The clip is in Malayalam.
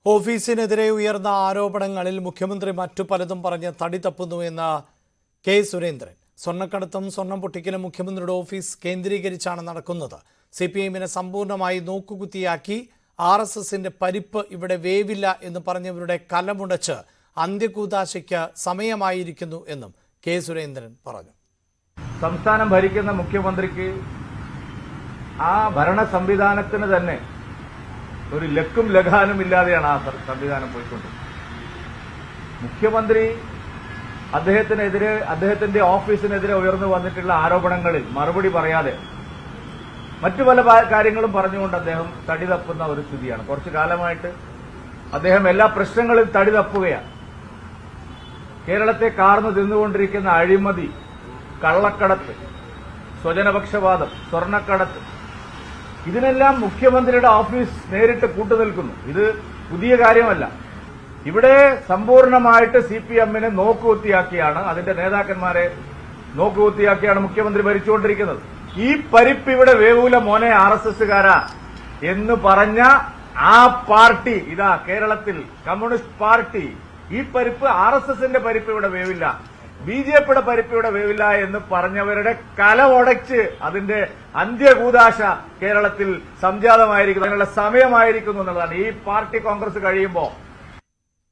ഓഫീസിനെതിരെ ഉയർന്ന ആരോപണങ്ങളിൽ മുഖ്യമന്ത്രി മറ്റു പലതും പറഞ്ഞ് തടി തപ്പുന്നുവെന്ന് കെ സുരേന്ദ്രൻ. സ്വർണ്ണക്കടത്തും സ്വർണം പൊട്ടിക്കലും മുഖ്യമന്ത്രിയുടെ ഓഫീസ് കേന്ദ്രീകരിച്ചാണ് നടക്കുന്നത്. CPIM-നെ സമ്പൂർണ്ണമായി നോക്കുകുത്തിയാക്കി RSSന്റെ പരിപ്പ് ഇവിടെ വേവില്ല എന്ന് പറഞ്ഞവരുടെ കലമുടച്ച് അന്ത്യകൂദാശയ്ക്ക് സമയമായിരിക്കുന്നു എന്നും കെ സുരേന്ദ്രൻ പറഞ്ഞു. സംസ്ഥാനം ഭരിക്കുന്ന മുഖ്യമന്ത്രിക്ക് ആ ഭരണ സംവിധാനത്തിന് തന്നെ ഒരു ലക്കും ലഗാനും ഇല്ലാതെയാണ് ആ സംവിധാനം പോയിക്കൊണ്ടിരിക്കുന്നത്. മുഖ്യമന്ത്രി അദ്ദേഹത്തിന്റെ ഓഫീസിനെതിരെ ഉയർന്നു വന്നിട്ടുള്ള ആരോപണങ്ങളിൽ മറുപടി പറയാതെ മറ്റു പല കാര്യങ്ങളും പറഞ്ഞുകൊണ്ട് അദ്ദേഹം തടി തപ്പുന്ന ഒരു സ്ഥിതിയാണ്. കുറച്ചു കാലമായിട്ട് അദ്ദേഹം എല്ലാ പ്രശ്നങ്ങളും തടി തപ്പുകയാണ്. കേരളത്തെ കാർന്നു തിന്നുകൊണ്ടിരിക്കുന്ന അഴിമതി, കള്ളക്കടത്ത്, സ്വജനപക്ഷപാതം, സ്വർണ്ണക്കടത്ത്, ഇതിനെല്ലാം മുഖ്യമന്ത്രിയുടെ ഓഫീസ് നേരിട്ട് കൂട്ടുനിൽക്കുന്നു. ഇത് പുതിയ കാര്യമല്ല. ഇവിടെ സമ്പൂർണ്ണമായിട്ട് CPM-നെ നോക്കുകുത്തിയാക്കിയാണ്, അതിന്റെ നേതാക്കന്മാരെ നോക്കുകുത്തിയാക്കിയാണ് മുഖ്യമന്ത്രി ഭരിച്ചുകൊണ്ടിരിക്കുന്നത്. ഈ പരിപ്പ് ഇവിടെ വേവൂല മോനെ RSSകാരാ എന്ന് പറഞ്ഞ ആ പാർട്ടി ഇതാ കേരളത്തിൽ കമ്മ്യൂണിസ്റ്റ് പാർട്ടി, ഈ പരിപ്പ് RSSന്റെ പരിപ്പ് ഇവിടെ വേവില്ല, BJPയുടെ പരിപ്പ് ഇവിടെ വേവില്ല എന്ന് പറഞ്ഞവരുടെ കല ഉടച്ച് അതിന്റെ അന്ത്യകൂദാശ കേരളത്തിൽ സംജാതമായിരിക്കുന്നു, അതിനുള്ള സമയമായിരിക്കുന്നു എന്നുള്ളതാണ്. ഈ പാർട്ടി കോൺഗ്രസ് കഴിയുമ്പോൾ